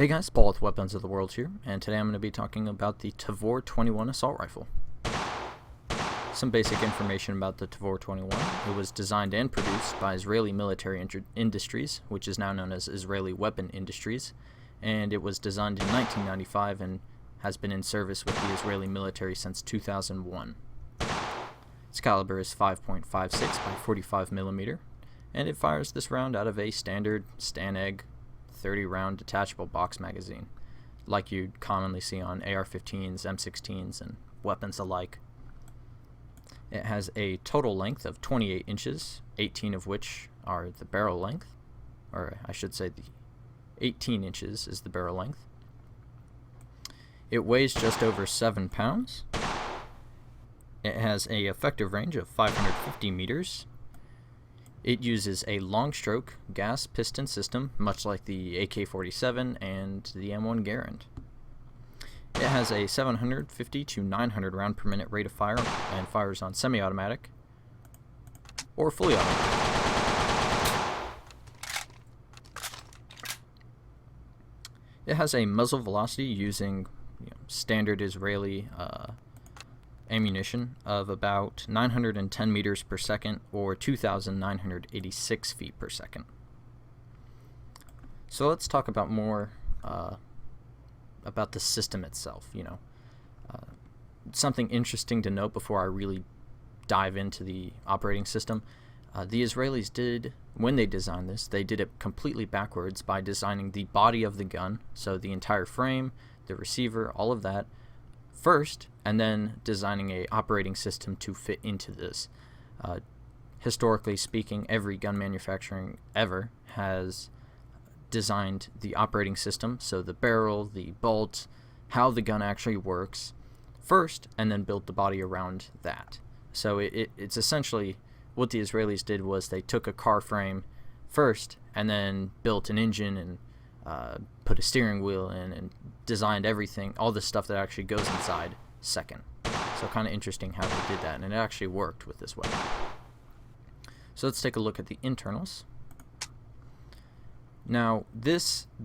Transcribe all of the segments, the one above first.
Hey guys, Paul with Weapons of the World here, and today I'm going to be talking about the Tavor-21 assault rifle. Some basic information about the Tavor-21. It was designed and produced by Israeli Military Industries, which is now known as Israeli Weapon Industries, and it was designed in 1995 and has been in service with the Israeli military since 2001. Its caliber is 5.56 by 45 millimeter, and it fires this round out of a standard Staneg 30-round detachable box magazine, like you'd commonly see on AR-15s, M16s, and weapons alike. It has a total length of 28 inches, 18 of which are the barrel length, or I should say the 18 inches is the barrel length. It weighs just over 7 pounds. It has an effective range of 550 meters. It uses a long-stroke gas piston system, much like the AK-47 and the M1 Garand. It has a 750 to 900 round per minute rate of fire and fires on semi-automatic or fully automatic. It has a muzzle velocity using standard Israeli ammunition of about 910 meters per second or 2,986 feet per second. So let's talk about more about the system itself. Something interesting to note before I really dive into the operating system. The Israelis did, when they designed this, they did it completely backwards by designing the body of the gun, so the entire frame, the receiver, all of that, first, and then designing a operating system to fit into this. Historically speaking, every gun manufacturing ever has designed the operating system, so the barrel, the bolt, how the gun actually works, first, and then built the body around that. So it's essentially what the Israelis did was they took a car frame first and then built an engine and put a steering wheel in and designed everything, all the stuff that actually goes inside, second. So kind of interesting how they did that, and it actually worked with this weapon. So let's take a look at the internals. Now the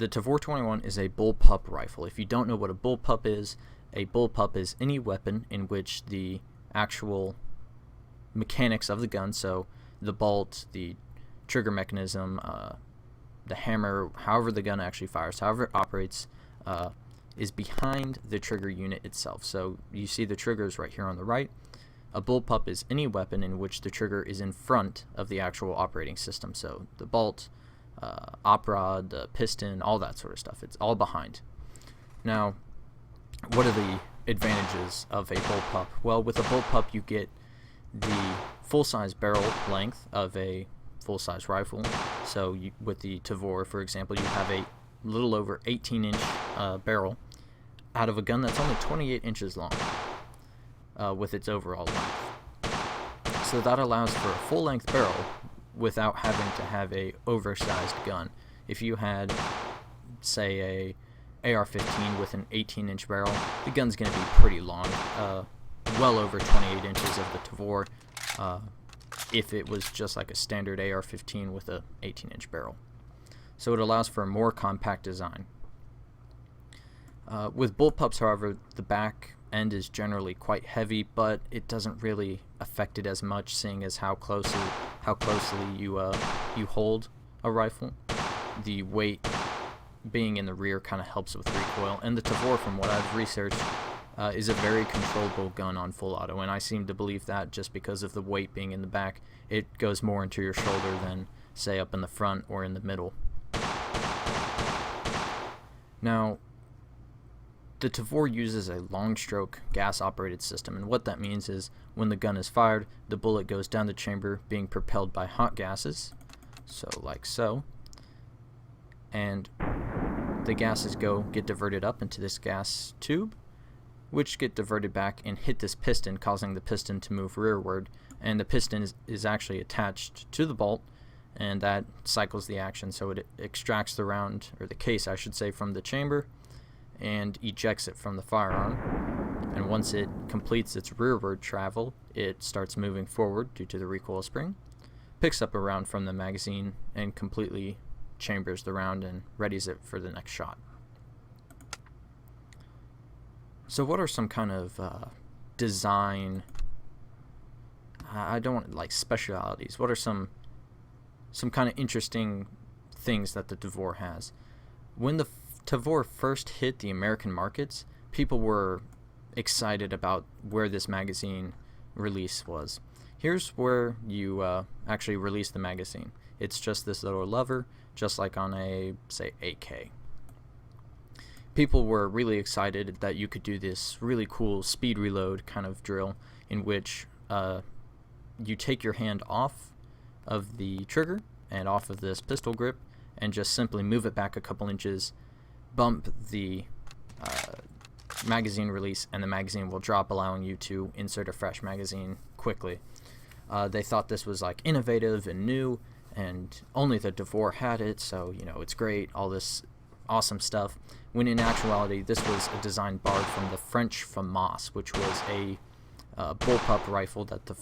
Tavor-21 is a Bullpup rifle. If you don't know what a Bullpup is any weapon in which the actual mechanics of the gun, so the bolt, the trigger mechanism, the hammer, however the gun actually fires, however it operates, is behind the trigger unit itself. So you see the triggers right here on the right. A Bullpup is any weapon in which the trigger is in front of the actual operating system. So the bolt, op rod, the piston, all that sort of stuff. It's all behind. Now, what are the advantages of a Bullpup? Well, with a Bullpup you get the full-size barrel length of a full-size rifle. So with the Tavor, for example, you have a little over 18-inch barrel out of a gun that's only 28 inches long with its overall length. So that allows for a full-length barrel without having to have a oversized gun. If you had, say, a AR-15 with an 18-inch barrel, the gun's going to be pretty long, well over 28 inches of the Tavor, if it was just like a standard AR-15 with a 18-inch barrel. So it allows for a more compact design. With Bullpups, however, the back end is generally quite heavy, but it doesn't really affect it as much, seeing as how closely you hold a rifle. The weight being in the rear kind of helps with recoil, and the Tavor, from what I've researched, is a very controllable gun on full auto, and I seem to believe that just because of the weight being in the back. It goes more into your shoulder than, say, up in the front or in the middle. Now, the Tavor uses a long-stroke gas-operated system, and what that means is when the gun is fired, the bullet goes down the chamber being propelled by hot gases, so like so, and the gases get diverted up into this gas tube, which get diverted back and hit this piston, causing the piston to move rearward, and the piston is actually attached to the bolt, and that cycles the action, so it extracts the round, or the case I should say, from the chamber and ejects it from the firearm. And once it completes its rearward travel, it starts moving forward due to the recoil spring, picks up a round from the magazine, and completely chambers the round and readies it for the next shot. So what are some kind of design, I don't want like specialities, what are some kind of interesting things that the Tavor has? When the Tavor first hit the American markets, people were excited about where this magazine release was. Here's where you actually release the magazine. It's just this little lever, just like on a, say, 8K. People were really excited that you could do this really cool speed reload kind of drill in which you take your hand off of the trigger and off of this pistol grip and just simply move it back a couple inches, bump the magazine release, and the magazine will drop, allowing you to insert a fresh magazine quickly. They thought this was like innovative and new, and only the Tavor had it, so it's great, all this awesome stuff, when in actuality this was a design borrowed from the French FAMAS, which was a bullpup rifle that the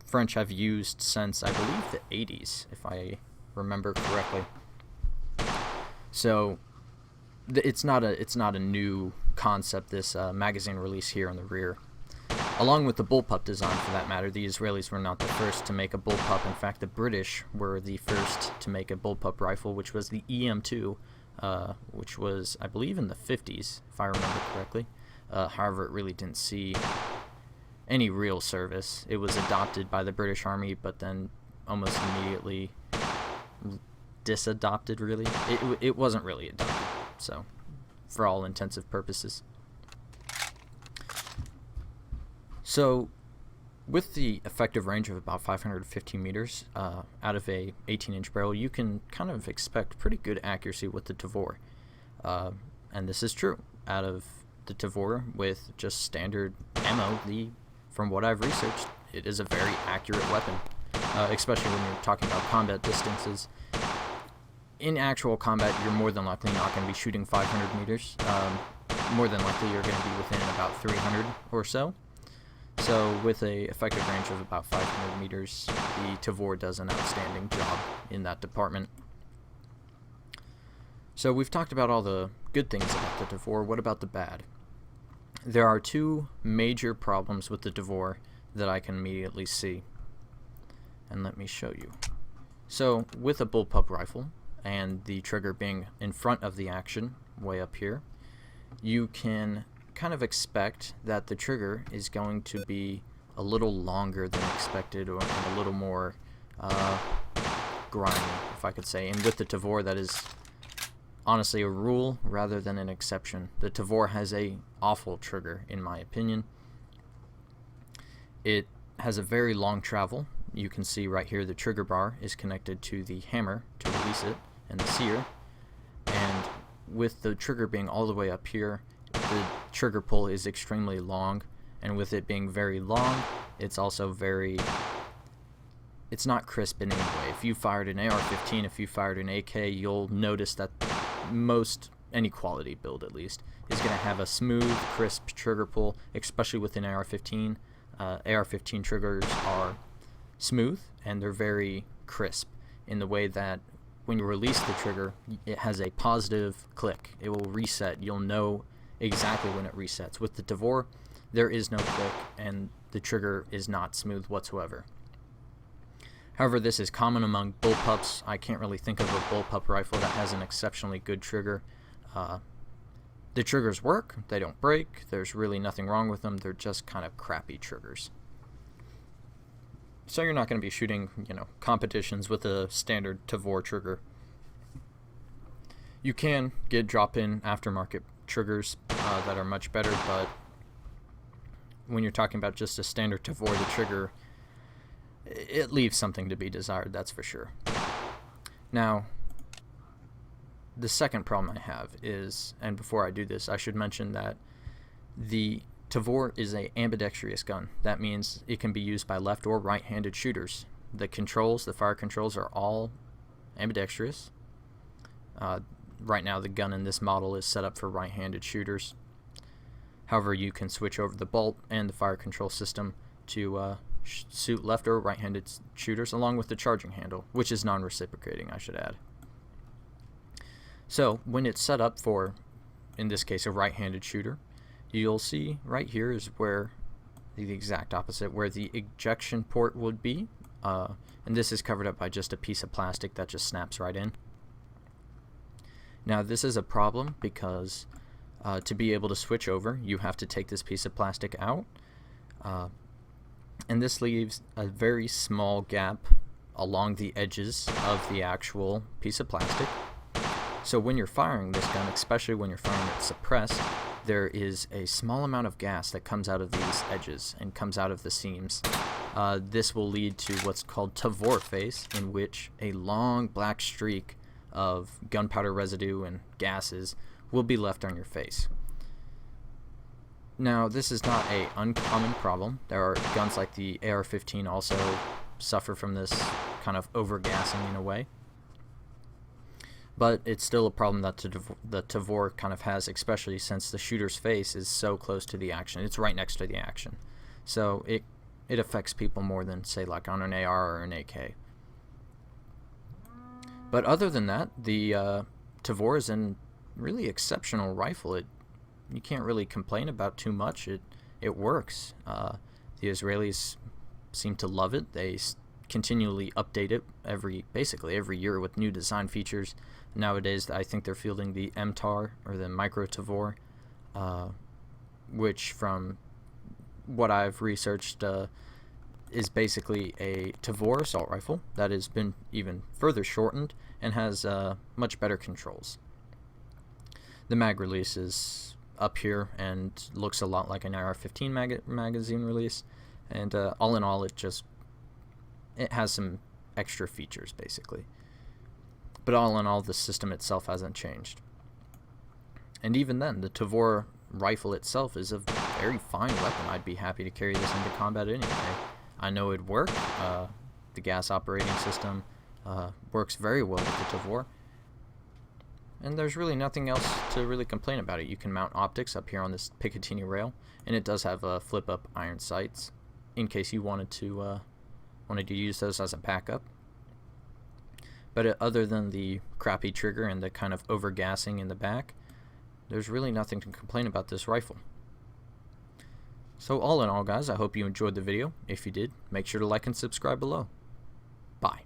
French have used since, I believe, the 80s, if I remember correctly. So it's not a new concept, this magazine release here in the rear. Along with the bullpup design, for that matter, the Israelis were not the first to make a bullpup. In fact, the British were the first to make a bullpup rifle, which was the EM2, which was, I believe, in the 50s, if I remember correctly. However, it really didn't see any real service. It was adopted by the British Army, but then almost immediately disadopted, really. It wasn't really adopted, so, for all intensive purposes. So, with the effective range of about 515 meters out of a 18-inch barrel, you can kind of expect pretty good accuracy with the Tavor. And this is true. Out of the Tavor with just standard ammo, from what I've researched, it is a very accurate weapon, especially when you're talking about combat distances. In actual combat, you're more than likely not going to be shooting 500 meters. More than likely, you're going to be within about 300 or so. So with a effective range of about 500 meters, the Tavor does an outstanding job in that department. So we've talked about all the good things about the Tavor. What about the bad? There are two major problems with the Tavor that I can immediately see. And let me show you. So with a bullpup rifle, and the trigger being in front of the action, way up here, you can kind of expect that the trigger is going to be a little longer than expected, or a little more grimy, if I could say. And with the Tavor, that is honestly a rule rather than an exception. The Tavor has a awful trigger, in my opinion. It has a very long travel. You can see right here the trigger bar is connected to the hammer to release it, and the sear. And with the trigger being all the way up here, the trigger pull is extremely long, and with it being very long, it's also it's not crisp in any way. If you fired an AR-15, if you fired an AK, you'll notice that any quality build at least, is going to have a smooth, crisp trigger pull, especially with an AR-15. AR-15 triggers are smooth, and they're very crisp in the way that when you release the trigger, it has a positive click. It will reset. You'll know exactly when it resets. With the Tavor, there is no click, and the trigger is not smooth whatsoever. However, this is common among bullpups. I can't really think of a bullpup rifle that has an exceptionally good trigger. The triggers work, they don't break, there's really nothing wrong with them, they're just kind of crappy triggers. So you're not going to be shooting, competitions with a standard Tavor trigger. You can get drop-in aftermarket triggers that are much better, but when you're talking about just a standard Tavor, the trigger, it leaves something to be desired, that's for sure. Now, the second problem I have is, and before I do this, I should mention that the Tavor is an ambidextrous gun. That means it can be used by left or right-handed shooters. The fire controls are all ambidextrous. Right now the gun in this model is set up for right-handed shooters. However, you can switch over the bolt and the fire control system to suit left or right-handed shooters, along with the charging handle, which is non-reciprocating, I should add. So when it's set up for, in this case, a right-handed shooter, you'll see right here is where the exact opposite, where the ejection port would be, and this is covered up by just a piece of plastic that just snaps right in. Now this is a problem because to be able to switch over, you have to take this piece of plastic out, and this leaves a very small gap along the edges of the actual piece of plastic. So when you're firing this gun, especially when you're firing it suppressed, there is a small amount of gas that comes out of these edges and comes out of the seams. This will lead to what's called Tavor phase, in which a long black streak of gunpowder residue and gases will be left on your face. Now, this is not an uncommon problem. There are guns like the AR-15 also suffer from this kind of overgassing in a way. But it's still a problem that the Tavor kind of has, especially since the shooter's face is so close to the action. It's right next to the action. So it affects people more than, say, like on an AR or an AK. But other than that, the Tavor is a really exceptional rifle. You can't really complain about too much. It works. The Israelis seem to love it. They continually update it basically every year with new design features. Nowadays, I think they're fielding the MTAR, or the Micro Tavor, which from what I've researched is basically a Tavor assault rifle that has been even further shortened and has much better controls. The mag release is up here and looks a lot like an AR-15 magazine release, and all in all, it has some extra features basically. But all in all, the system itself hasn't changed. And even then, the Tavor rifle itself is a very fine weapon. I'd be happy to carry this into combat anyway. I know it'd work. The gas operating system works very well with the Tavor. And there's really nothing else to really complain about it. You can mount optics up here on this Picatinny rail, and it does have flip-up iron sights in case you wanted to use those as a backup. But other than the crappy trigger and the kind of overgassing in the back, there's really nothing to complain about this rifle. So all in all, guys, I hope you enjoyed the video. If you did, make sure to like and subscribe below. Bye.